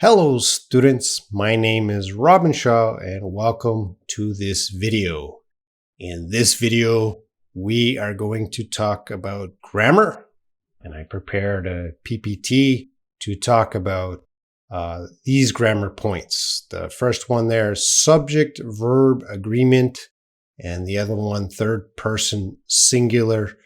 Hello students, my name is Robin Shaw and welcome to this video. In this video, we are going to talk about grammar, and I prepared a PPT to talk about these grammar points. The first one there is subject-verb agreement, and the other one third person singular.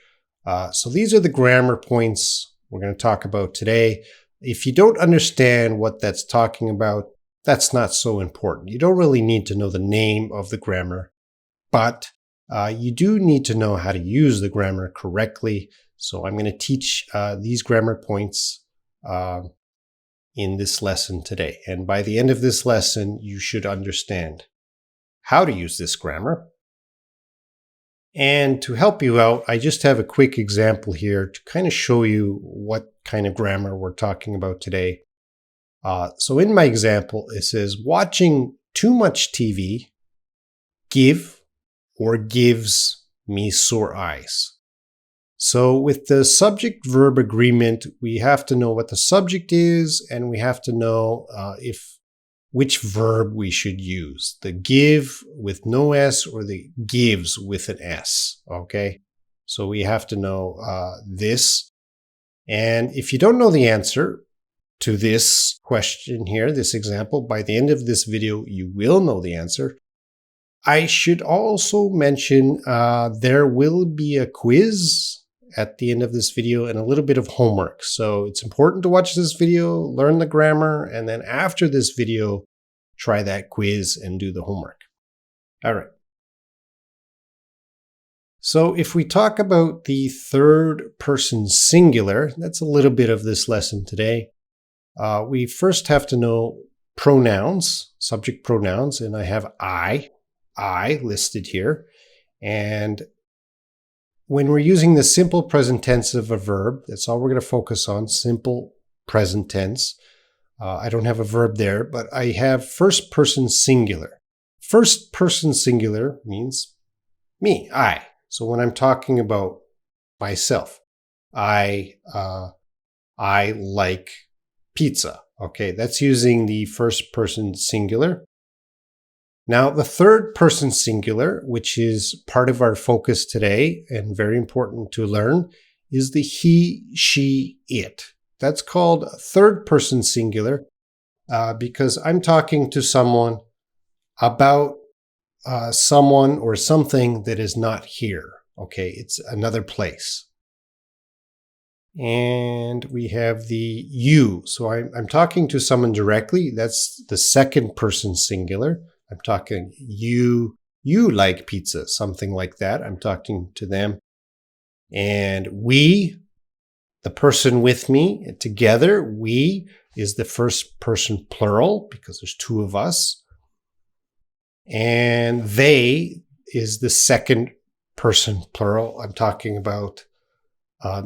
So these are the grammar points we're going to talk about today. If you don't understand what that's talking about, that's not so important. You don't really need to know the name of the grammar, but you do need to know how to use the grammar correctly. So I'm going to teach these grammar points in this lesson today. And by the end of this lesson, you should understand how to use this grammar. And to help you out, I just have a quick example here to kind of show you what kind of grammar we're talking about today. So in my example, it says, watching too much TV give or gives me sore eyes. So with the subject-verb agreement, we have to know what the subject is, and we have to know which verb we should use, the give with no S or the gives with an S, okay? So we have to know this. And if you don't know the answer to this question here, this example, by the end of this video, you will know the answer. I should also mention there will be a quiz at the end of this video and a little bit of homework. So it's important to watch this video, learn the grammar, and then after this video, try that quiz and do the homework. All right. So if we talk about the third person singular, that's a little bit of this lesson today. We first have to know pronouns, subject pronouns, and I have I listed here. And when we're using the simple present tense of a verb, that's all we're going to focus on, simple present tense. I don't have a verb there, but I have first person singular. First person singular means me, I. So when I'm talking about myself, I like pizza. Okay, that's using the first person singular. Now, the third person singular, which is part of our focus today and very important to learn, is the he, she, it. That's called third person singular because I'm talking to someone about someone or something that is not here. Okay, it's another place. And we have the you. So I'm talking to someone directly. That's the second person singular. I'm talking you like pizza, something like that. I'm talking to them. And we, the person with me, together, we is the first person plural because there's two of us. And they is the second person plural. I'm talking about not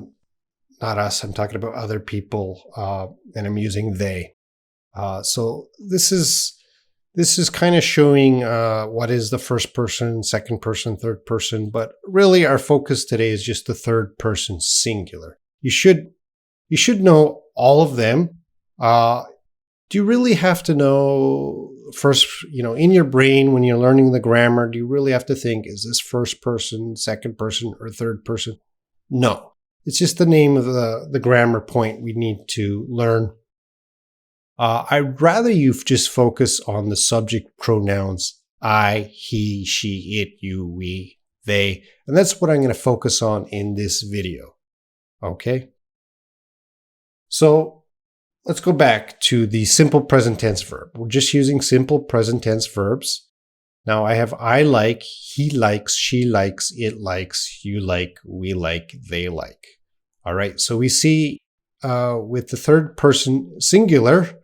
us, I'm talking about other people, and I'm using they. So this is kind of showing what is the first person, second person, third person, but really our focus today is just the third person singular. You should know all of them. Do you really have to know first, in your brain when you're learning the grammar, do you really have to think, is this first person, second person, or third person? No. It's just the name of the grammar point we need to learn. I'd rather you just focus on the subject pronouns I, he, she, it, you, we, they, and that's what I'm going to focus on in this video. Okay? So let's go back to the simple present tense verb. We're just using simple present tense verbs. Now I have I like, he likes, she likes, it likes, you like, we like, they like. All right, so we see with the third person singular,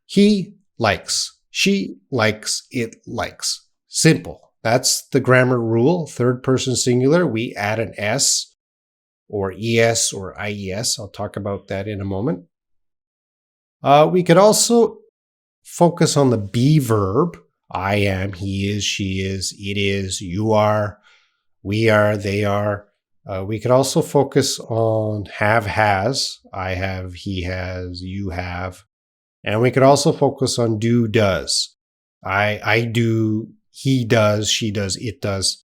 he likes, she likes, it likes. Simple. That's the grammar rule. Third person singular, we add an S or ES or IES. I'll talk about that in a moment. We could also focus on the be verb. I am, he is, she is, it is, you are, we are, they are. We could also focus on have, has. I have, he has, you have. And we could also focus on do, does. I do, he does, she does, it does.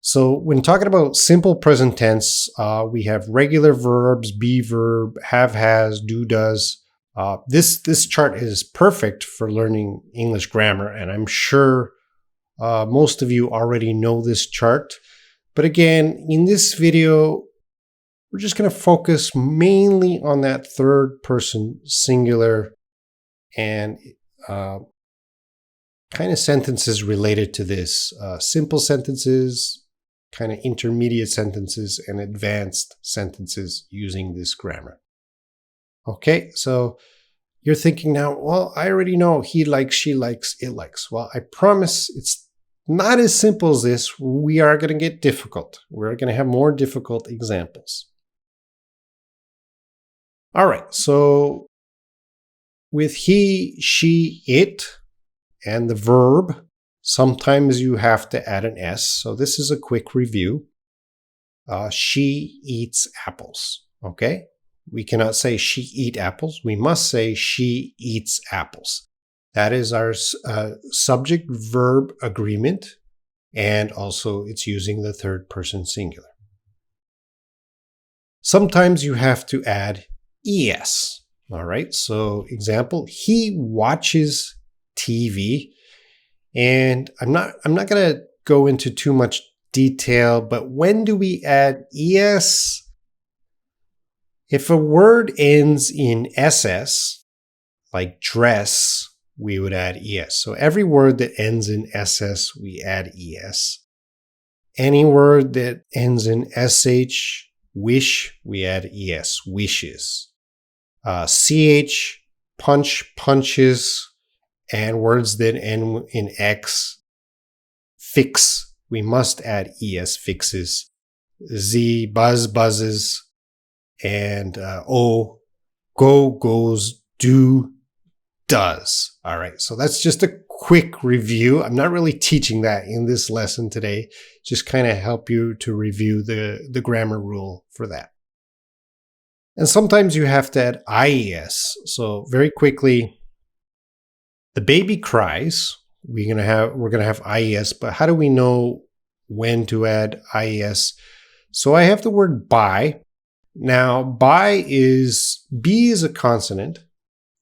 So when talking about simple present tense, we have regular verbs, be verb, have, has, do, does. This chart is perfect for learning English grammar, and I'm sure most of you already know this chart. But again, in this video, we're just going to focus mainly on that third person singular and kind of sentences related to this. Simple sentences, kind of intermediate sentences, and advanced sentences using this grammar. Okay, so you're thinking now, well, I already know he likes, she likes, it likes. Well, I promise it's not as simple as this. We are going to get difficult. We're going to have more difficult examples. All right, so with he, she, it, and the verb, sometimes you have to add an S. So this is a quick review. She eats apples, okay? We cannot say she eat apples. We must say she eats apples. That is our subject-verb agreement, and also it's using the third person singular. Sometimes you have to add ES. All right, so example, he watches TV, and I'm not going to go into too much detail, but when do we add ES? If a word ends in SS, like dress, we would add ES. So every word that ends in SS, we add ES. Any word that ends in SH, wish, we add ES, wishes. CH, punch, punches, and words that end in X, fix, we must add ES, fixes. Z, buzz, buzzes, and O, go, goes, do, does. All right, so that's just a quick review. I'm not really teaching that in this lesson today, just kind of help you to review the grammar rule for that. And sometimes you have to add IES. So very quickly, the baby cries. We're gonna have IES, but how do we know when to add IES? So I have the word by. Now, B is a consonant,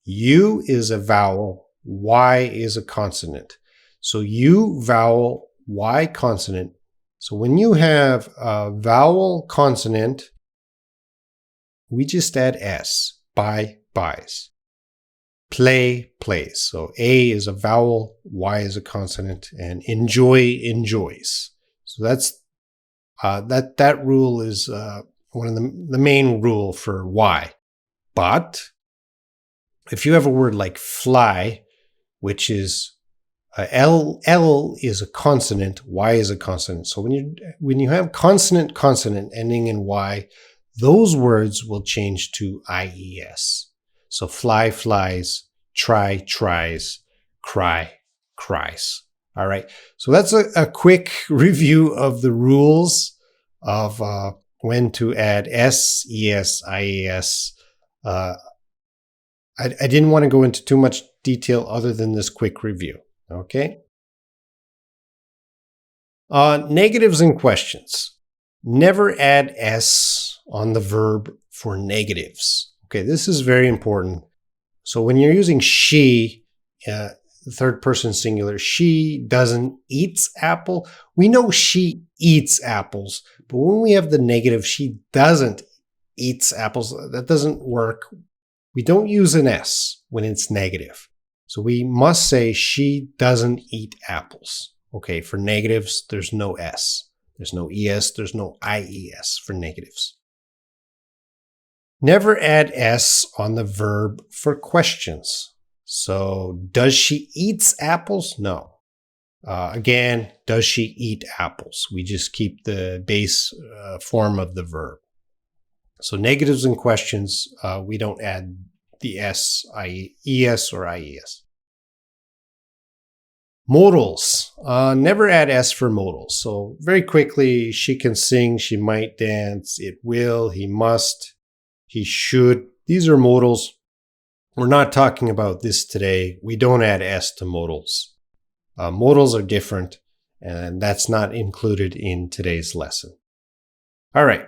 U is a vowel, Y is a consonant. So U vowel, Y consonant. So when you have a vowel consonant, we just add S, by, buys. Play, plays. So A is a vowel, Y is a consonant, and enjoy, enjoys. So that's that rule is one of the main rule for Y. But if you have a word like fly, which is L is a consonant, Y is a consonant. So when you have consonant ending in Y, those words will change to IES. So fly, flies, try, tries, cry, cries. All right. So that's a quick review of the rules of when to add S, ES, IES. I didn't want to go into too much detail other than this quick review. Okay. Negatives and questions. Never add S on the verb for negatives. Okay, this is very important. So when you're using she, third person singular, she doesn't eats apple. We know she eats apples, but when we have the negative, she doesn't eats apples, that doesn't work. We don't use an S when it's negative. So we must say she doesn't eat apples. Okay, for negatives, there's no S. There's no ES, there's no IES for negatives. Never add S on the verb for questions. So, does she eats apples? No. Again, does she eat apples? We just keep the base form of the verb. So, negatives and questions, we don't add the S, ES, or IES. Modals. Never add S for modals. So, very quickly, she can sing, she might dance, it will, he must, he should. These are modals. we're not talking about this today. We don't add s to modals. Modals are different, and that's not included in today's lesson. All right.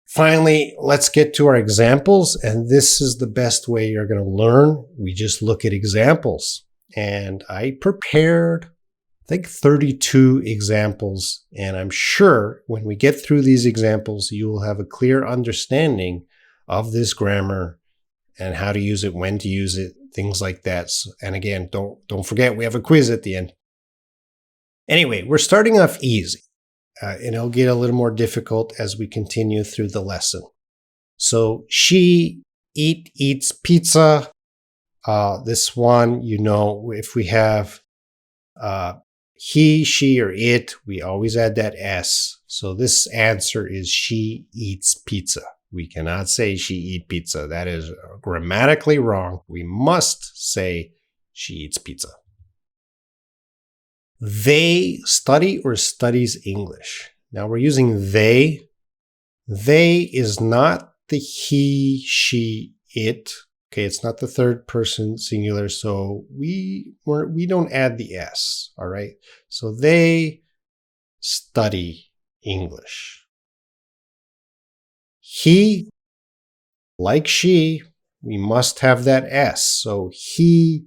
Finally, let's get to our examples, and this is the best way you're going to learn. We just look at examples, and I prepared, I think, 32 examples, and I'm sure when we get through these examples, you will have a clear understanding of this grammar and how to use it, when to use it, things like that. And again, don't forget, we have a quiz at the end. Anyway, we're starting off easy. And it'll get a little more difficult as we continue through the lesson. So she eats pizza. This one, if we have he, she, or it, we always add that s. So this answer is she eats pizza. We cannot say she eat pizza. That is grammatically wrong. We must say she eats pizza. They study or studies English. Now we're using they. They is not the he, she, it. Okay, it's not the third person singular, so we don't add the s, all right? So they study English. He, like she, we must have that s. So he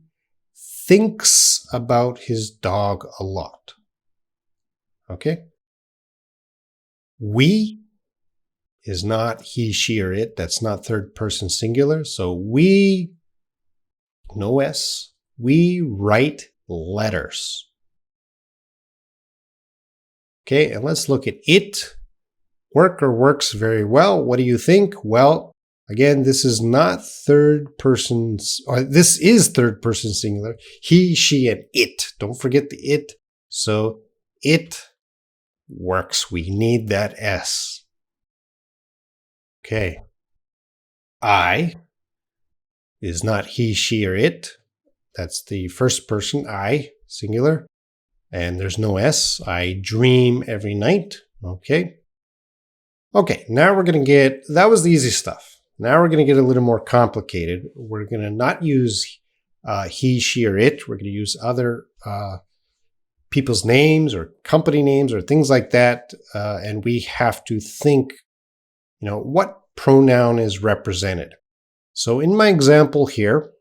thinks about his dog a lot. Okay? We is not he, she, or it. That's not third person singular. So we, no s, we write letters. Okay, and let's look at it. Work or works very well. What do you think? Well, again, this is not third person, or this is third person singular. He, she, and it. Don't forget the it. So it works. We need that s. Okay. I is not he, she, or it. That's the first person, I, singular. And there's no s. I dream every night. Okay. Okay, now we're going to get, that was the easy stuff. Now we're going to get a little more complicated. We're going to not use he, she, or it. We're going to use other people's names or company names or things like that. And we have to think, what pronoun is represented. So in my example here,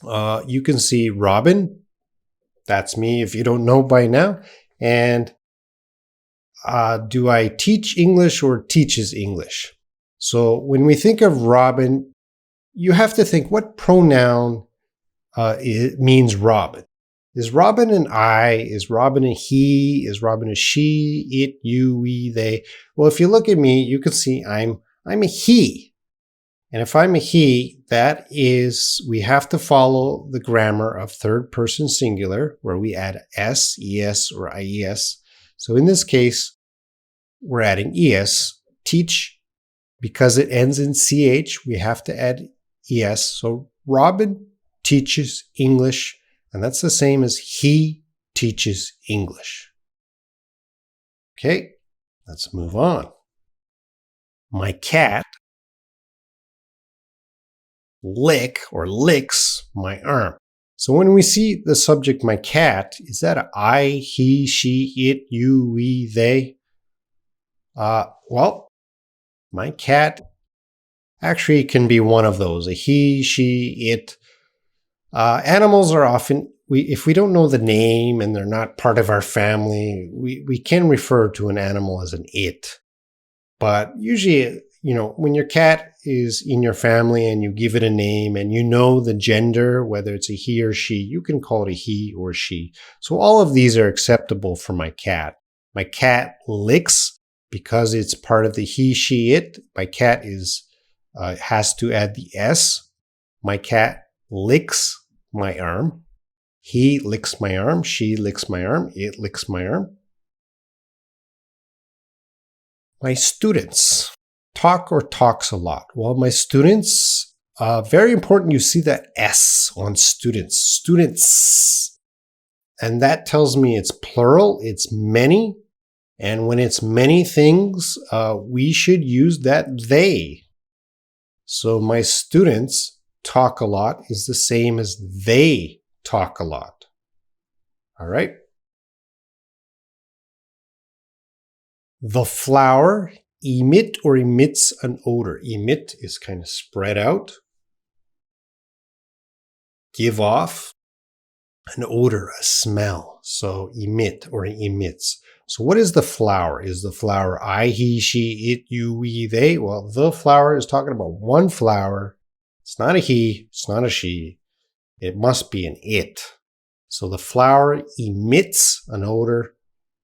you can see Robin. That's me if you don't know by now. And do I teach English or teaches English? So when we think of Robin, you have to think what pronoun it means Robin. Is Robin an I? Is Robin a he? Is Robin a she, it, you, we, they? Well, if you look at me, you can see I'm a he. And if I'm a he, that is, we have to follow the grammar of third person singular, where we add s, es, or ies. So in this case, we're adding es. Teach, because it ends in ch, we have to add es. So Robin teaches English, and that's the same as he teaches English. Okay, let's move on. My cat licks my arm. So when we see the subject, my cat, is that a I, he, she, it, you, we, they? Well, my cat actually can be one of those, a he, she, it. Animals are often, if we don't know the name and they're not part of our family, we can refer to an animal as an it. But usually, when your cat is in your family and you give it a name and you know the gender, whether it's a he or she, you can call it a he or she. So all of these are acceptable for my cat. My cat licks because it's part of the he, she, it. My cat has to add the s. My cat licks my arm. He licks my arm. She licks my arm. It licks my arm. My students talk or talks a lot. Well, my students, very important, you see that S on students. Students. And that tells me it's plural, it's many. And when it's many things, we should use that they. So my students talk a lot is the same as they talk a lot. All right? The flower emits an odor. Emit is kind of spread out. Give off an odor, a smell. So emit or emits. So what is the flower? Is the flower I, he, she, it, you, we, they? Well, the flower is talking about one flower. It's not a he. It's not a she. It must be an it. So the flower emits an odor.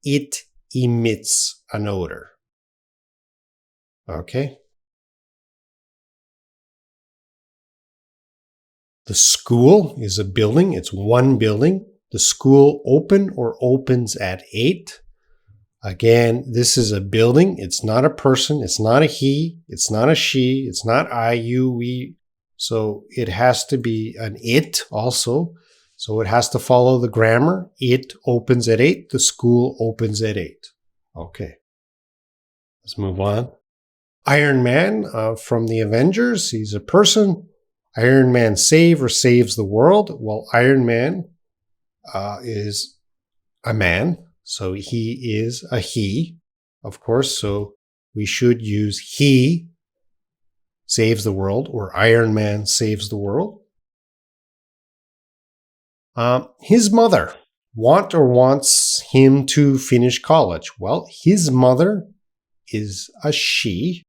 It emits an odor. Okay? The school is a building. It's one building. The school open or opens at 8. Again, this is a building. It's not a person. It's not a he. It's not a she. It's not I, you, we. So it has to be an it also. So it has to follow the grammar. It opens at 8. The school opens at 8. Okay. Let's move on. Iron Man from the Avengers. He's a person. Iron Man saves the world. Well, Iron Man is a man. So he is a he, of course. So we should use he saves the world or Iron Man saves the world. His mother wants him to finish college. Well, his mother is a she.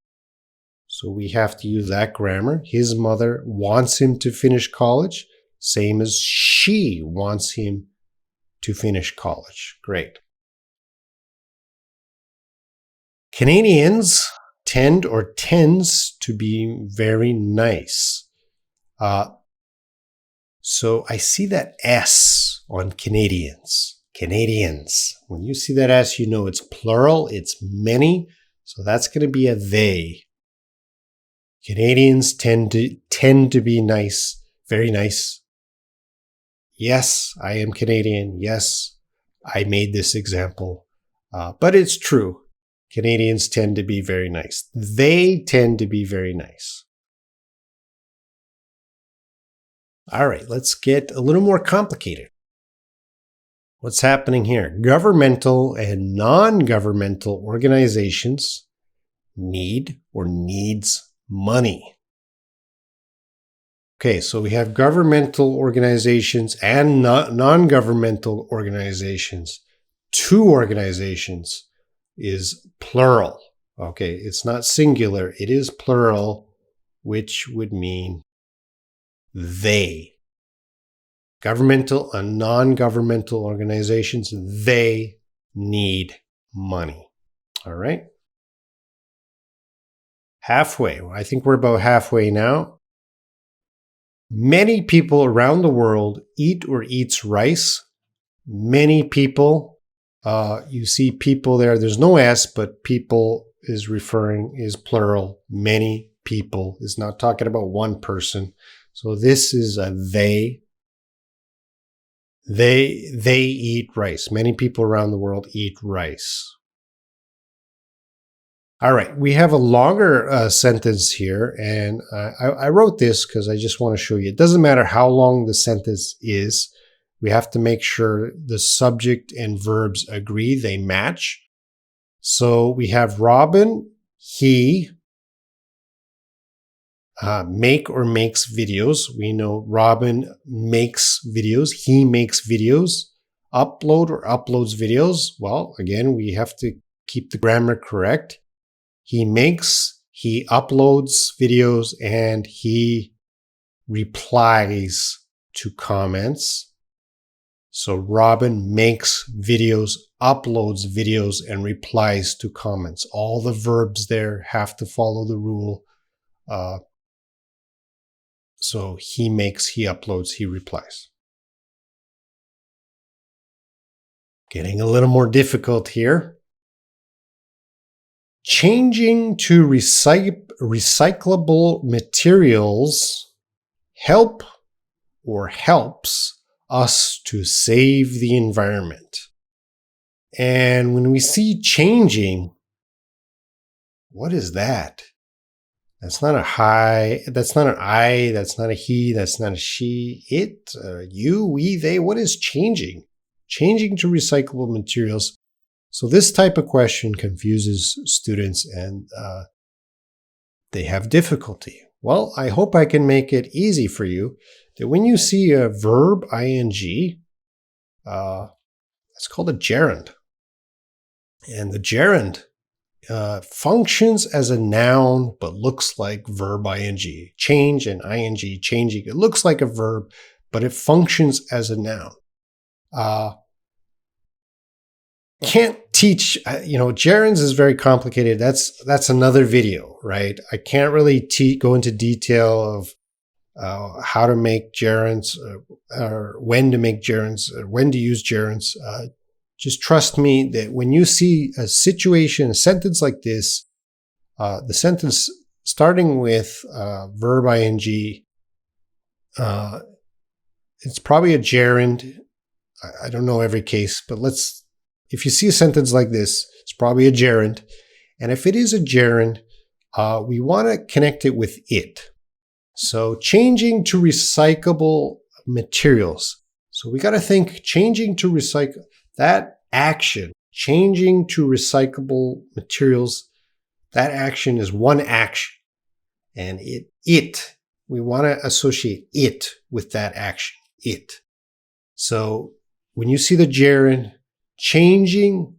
So we have to use that grammar. His mother wants him to finish college, same as she wants him to finish college. Great. Canadians tends to be very nice. So I see that S on Canadians. Canadians. When you see that S, you know it's plural, it's many. So that's going to be a they. Canadians tend to be nice, very nice. Yes, I am Canadian. Yes, I made this example. But it's true. Canadians tend to be very nice. They tend to be very nice. All right, let's get a little more complicated. What's happening here? Governmental and non-governmental organizations need or needs money. Okay, so we have governmental organizations and non-governmental organizations. Two organizations is plural. Okay, it's not singular, it is plural, which would mean they. Governmental and non-governmental organizations, they need money. All right? Halfway. I think we're about halfway now. Many people around the world eat or eats rice. Many people. You see people there. There's no S, but people is plural. Many people is not talking about one person. So this is a they. They eat rice. Many people around the world eat rice. All right, we have a longer sentence here, and I wrote this because I just want to show you. It doesn't matter how long the sentence is. We have to make sure the subject and verbs agree, they match. So we have Robin, he make or makes videos. We know Robin makes videos, he makes videos. Upload or uploads videos. Well, again, we have to keep the grammar correct. He uploads videos, and he replies to comments. So Robin makes videos, uploads videos, and replies to comments. All the verbs there have to follow the rule. So he makes, he uploads, he replies. Getting a little more difficult here. Changing to recyclable materials helps us to save the environment. And when we see changing, what is that? That's not a I, that's not an I, that's not a he, that's not a she, it, you, we, they. What is changing? Changing to recyclable materials. So this type of question confuses students and they have difficulty. Well, I hope I can make it easy for you that when you see a verb ing, it's called a gerund. And the gerund functions as a noun but looks like verb ing. Change and ing, changing. It looks like a verb, but it functions as a noun. Can't teach, gerunds is very complicated. That's another video, right? I can't really go into detail of how to make gerunds or when to make gerunds or when to use gerunds. Just trust me that when you see a situation, a sentence like this, the sentence starting with verb ing, it's probably a gerund. I don't know every case, but if you see a sentence like this, it's probably a gerund. And if it is a gerund, we want to connect it with it. So changing to recyclable materials. So we got to think changing to recycle, that action, changing to recyclable materials, that action is one action. And we want to associate it with that action, it. So when you see the gerund, changing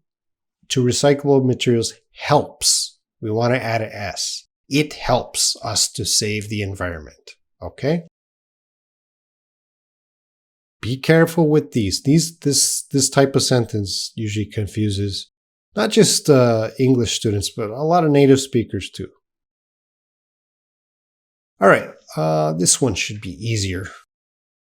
to recyclable materials helps. We want to add an S. It helps us to save the environment. Okay? Be careful with these. This type of sentence usually confuses not just English students, but a lot of native speakers too. All right, this one should be easier.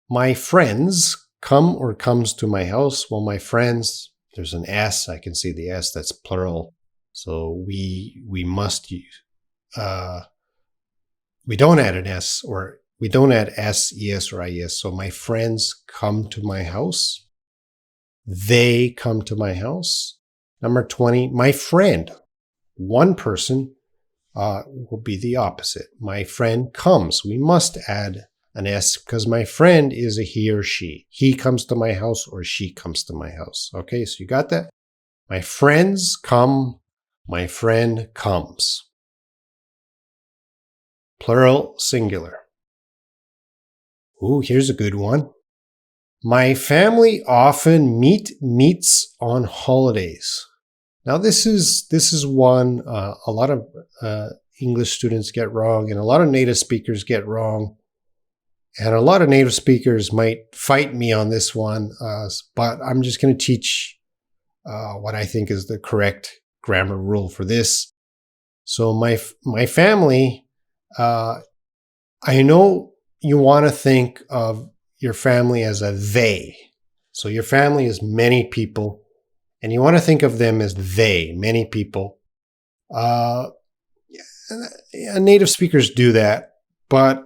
My friends come or comes to my house. Well, my friends, there's an S. I can see the S. That's plural. So we must use. We don't add an S, or we don't add S, ES, or IES. So my friends come to my house. They come to my house. Number 20, my friend. One person will be the opposite. My friend comes. We must add an S because my friend is a he or she. He comes to my house or she comes to my house. Okay, so you got that? My friends come. My friend comes. Plural, singular. Ooh, here's a good one. My family often meets on holidays. Now this is one a lot of English students get wrong and a lot of native speakers get wrong. And a lot of native speakers might fight me on this one, but I'm just going to teach what I think is the correct grammar rule for this. So my family, I know you want to think of your family as a they. So your family is many people, and you want to think of them as they, many people. Native speakers do that, but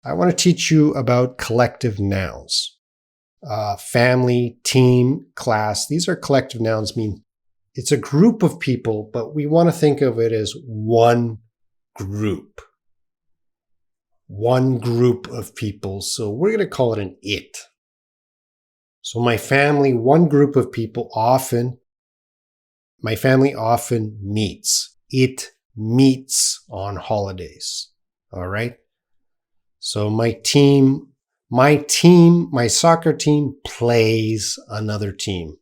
I want to teach you about collective nouns. Family, team, class. These are collective nouns, mean it's a group of people, but we want to think of it as one group. One group of people. So we're going to call it an it. So my family, one group of people my family often meets. It meets on holidays. All right. So my soccer team plays another team.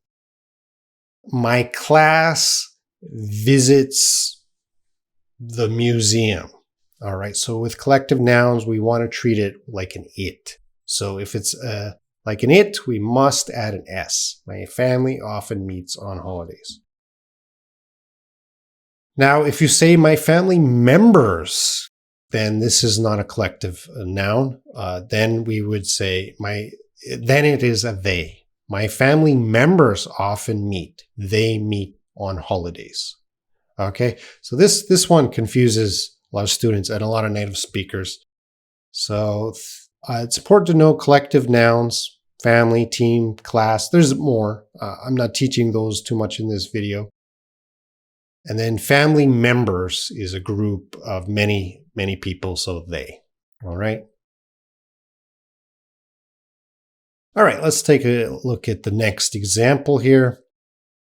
My class visits the museum. All right. So with collective nouns, we want to treat it like an it. So if it's like an it, we must add an S. My family often meets on holidays. Now, if you say my family members, then this is not a collective noun. Then we would say then it is a they. My family members often meet. They meet on holidays. Okay, so this one confuses a lot of students and a lot of native speakers. So it's important to know collective nouns, family, team, class. There's more. I'm not teaching those too much in this video. And then family members is a group of many, many people, so they. All right. All right, let's take a look at the next example here.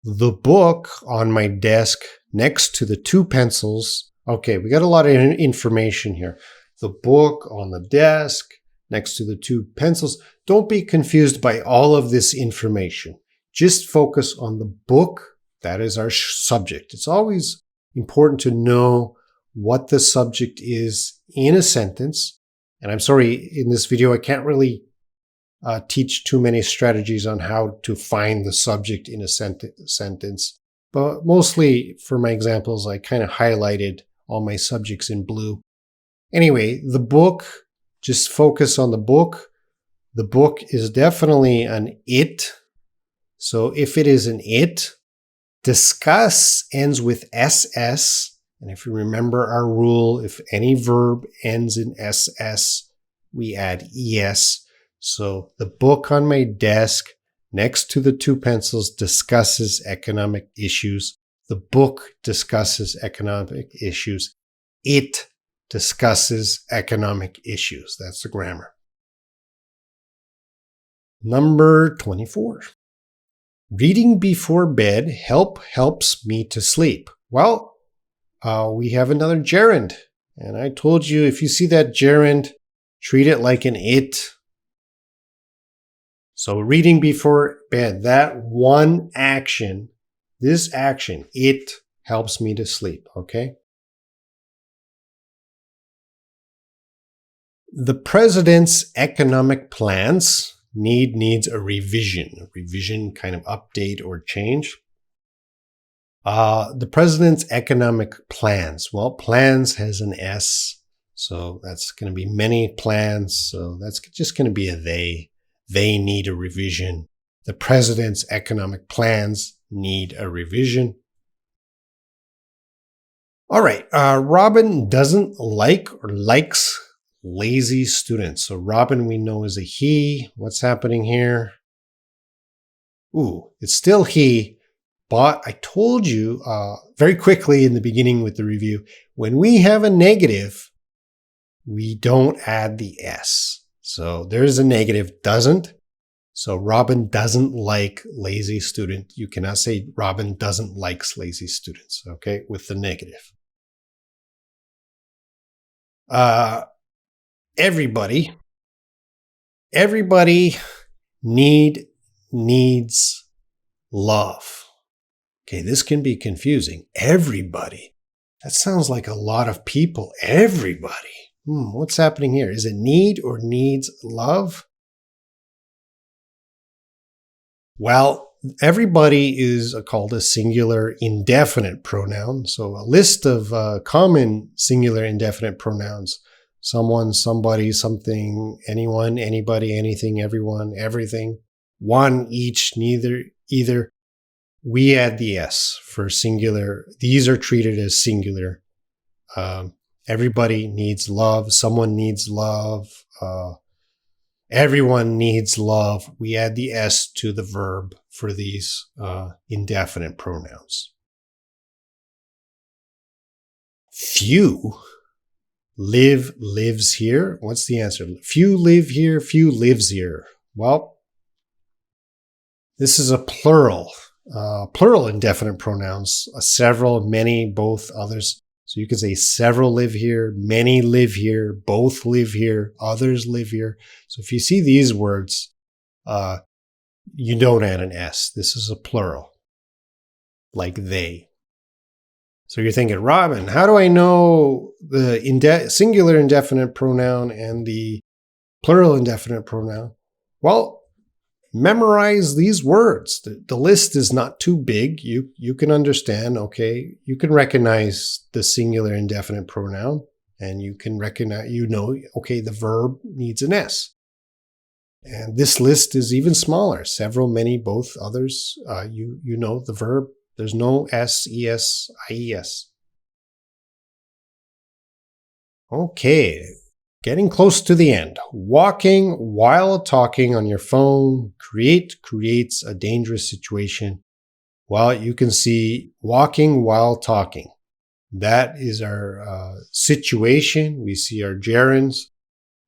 The book on my desk next to the two pencils. Okay, we got a lot of information here. The book on the desk next to the two pencils. Don't be confused by all of this information. Just focus on the book. That is our subject. It's always important to know what the subject is in a sentence. And I'm sorry, in this video, I can't really teach too many strategies on how to find the subject in a sentence. But mostly for my examples, I kind of highlighted all my subjects in blue. Anyway, the book, just focus on the book. The book is definitely an it. So if it is an it, discuss ends with SS. And if you remember our rule, if any verb ends in SS, we add ES. So the book on my desk next to the two pencils discusses economic issues. The book discusses economic issues. It discusses economic issues. That's the grammar. Number 24. Reading before bed helps me to sleep. Well, we have another gerund. And I told you, if you see that gerund, treat it like an it. So reading before bed, that one action, this action, it helps me to sleep, okay? The president's economic plans needs a revision kind of update or change. The president's economic plans. Well, plans has an S, so that's going to be many plans. So that's just going to be a they. They need a revision. The president's economic plans need a revision. All right. Robin doesn't like or likes lazy students. So Robin, we know, is a he. What's happening here? Ooh, it's still he. But I told you very quickly in the beginning with the review, when we have a negative, we don't add the S. So there's a negative, doesn't. So Robin doesn't like lazy student. You cannot say Robin doesn't likes lazy students, okay, with the negative. Everybody needs love. Okay, this can be confusing. Everybody. That sounds like a lot of people. Everybody. What's happening here? Is it need or needs love? Well, everybody is called a singular indefinite pronoun. So a list of common singular indefinite pronouns. Someone, somebody, something, anyone, anybody, anything, everyone, everything. One, each, neither, either. We add the S for singular. These are treated as singular. Everybody needs love. Someone needs love. Everyone needs love. We add the S to the verb for these indefinite pronouns. Few lives here. What's the answer? Few live here. Few lives here. Well, this is a plural. Plural indefinite pronouns. Several, many, both, others. So you could say several live here, many live here, both live here, others live here. So if you see these words, you don't add an S. This is a plural, like they. So you're thinking, Robin, how do I know the singular indefinite pronoun and the plural indefinite pronoun? Well, memorize these words. The list is not too big. You can understand, okay, you can recognize the singular indefinite pronoun, and you can recognize, okay, the verb needs an S. And this list is even smaller. Several, many, both, others. You know the verb. There's no S, ES, IES. Okay. Getting close to the end. Walking while talking on your phone creates a dangerous situation. Well, you can see walking while talking. That is our situation. We see our gerunds.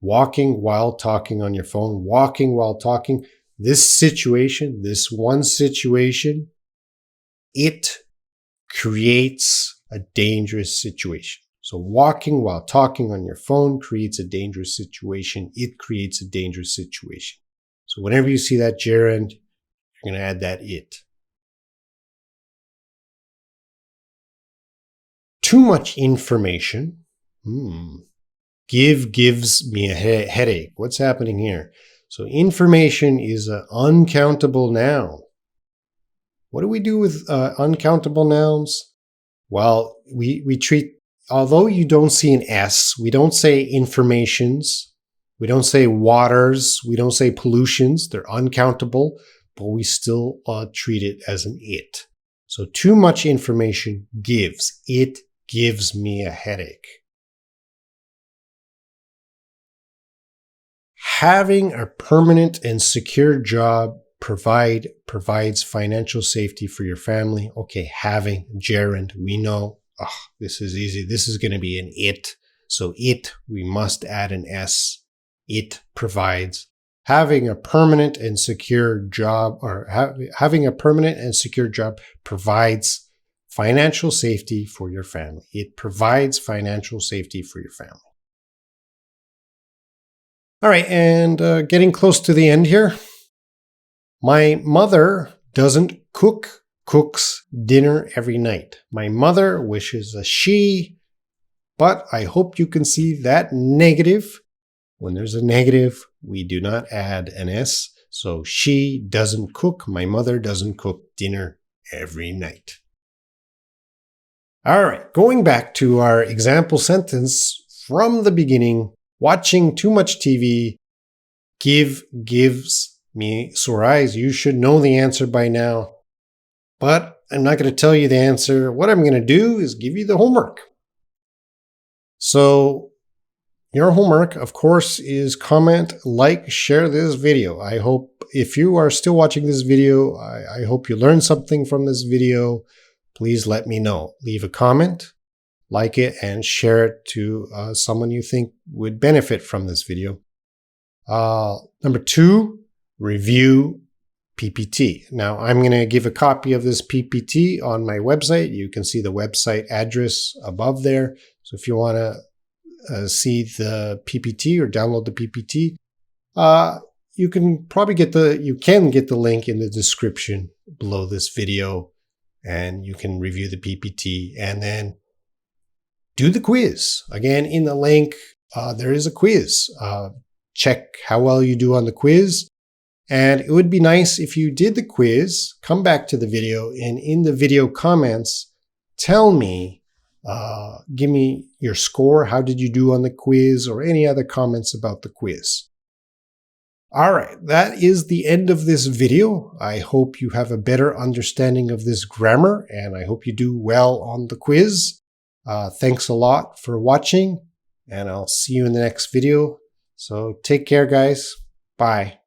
Walking while talking on your phone, walking while talking. This situation, this one situation, it creates a dangerous situation. So walking while talking on your phone creates a dangerous situation. It creates a dangerous situation. So whenever you see that gerund, you're going to add that it. Too much information. Gives me a headache. What's happening here? So information is an uncountable noun. What do we do with uncountable nouns? Well, we treat, although you don't see an S, we don't say informations, we don't say waters, we don't say pollutions. They're uncountable, but we still treat it as an it. So too much information gives. It gives me a headache. Having a permanent and secure job provides financial safety for your family. Okay, having, gerund, we know. This is easy. This is going to be an it. So it, we must add an S. It provides. Having a permanent and secure job, or having a permanent and secure job provides financial safety for your family. It provides financial safety for your family. All right, and getting close to the end here. My mother doesn't cooks dinner every night. My mother wishes a she, but I hope you can see that negative. When there's a negative, we do not add an S. So she doesn't cook. My mother doesn't cook dinner every night. All right, going back to our example sentence from the beginning. Watching too much TV gives me sore eyes. You should know the answer by now, but I'm not going to tell you the answer. What I'm going to do is give you the homework. So your homework, of course, is comment, like, share this video. I hope if you are still watching this video, I hope you learned something from this video. Please let me know. Leave a comment, like it, and share it to someone you think would benefit from this video. Number 2, review PPT. Now, I'm going to give a copy of this PPT on my website. You can see the website address above there. So if you want to see the PPT or download the PPT, you can get the link in the description below this video, and you can review the PPT and then do the quiz. Again, in the link, there is a quiz. Check how well you do on the quiz. And it would be nice if you did the quiz, come back to the video, and in the video comments, tell me, give me your score. How did you do on the quiz, or any other comments about the quiz? All right, that is the end of this video. I hope you have a better understanding of this grammar, and I hope you do well on the quiz. Thanks a lot for watching, and I'll see you in the next video. So take care, guys. Bye.